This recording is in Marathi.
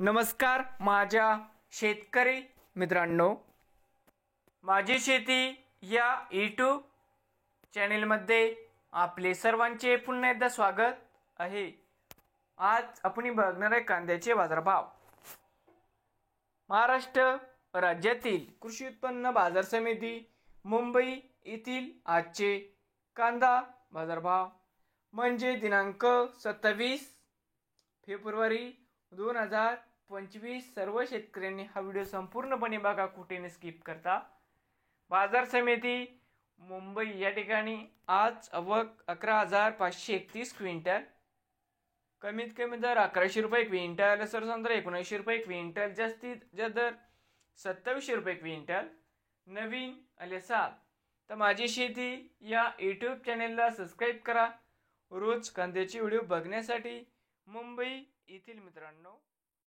नमस्कार माझ्या शेतकरी मित्रांनो, माझी शेती या यूट्यूब चॅनेलमध्ये आपले सर्वांचे पुन्हा एकदा स्वागत आहे। आज आपण बघणार आहे कांद्याचे बाजारभाव। महाराष्ट्र राज्यातील कृषी उत्पन्न बाजार समिती मुंबई येथील आजचे कांदा बाजारभाव म्हणजे दिनांक 27 फेब्रुवारी 2025। सर्व शेतकऱ्यांनी हा व्हिडिओ संपूर्णपणे बघा, कुठे न स्किप करता। बाजार समिती मुंबई या ठिकाणी आज आवक 11,531 क्विंटल, कमीत कमी दर 1100 रुपये क्विंटल, सरसंत्र 1900 रुपये क्विंटल, जास्तीत जास्त दर 2700 रुपये क्विंटल। नवीन आले साल तर माझी शेती या यूट्यूब चॅनेलला सबस्क्राईब करा रोज कांद्याचे व्हिडिओ बघण्यासाठी। मुंबई येथील मित्रांनो,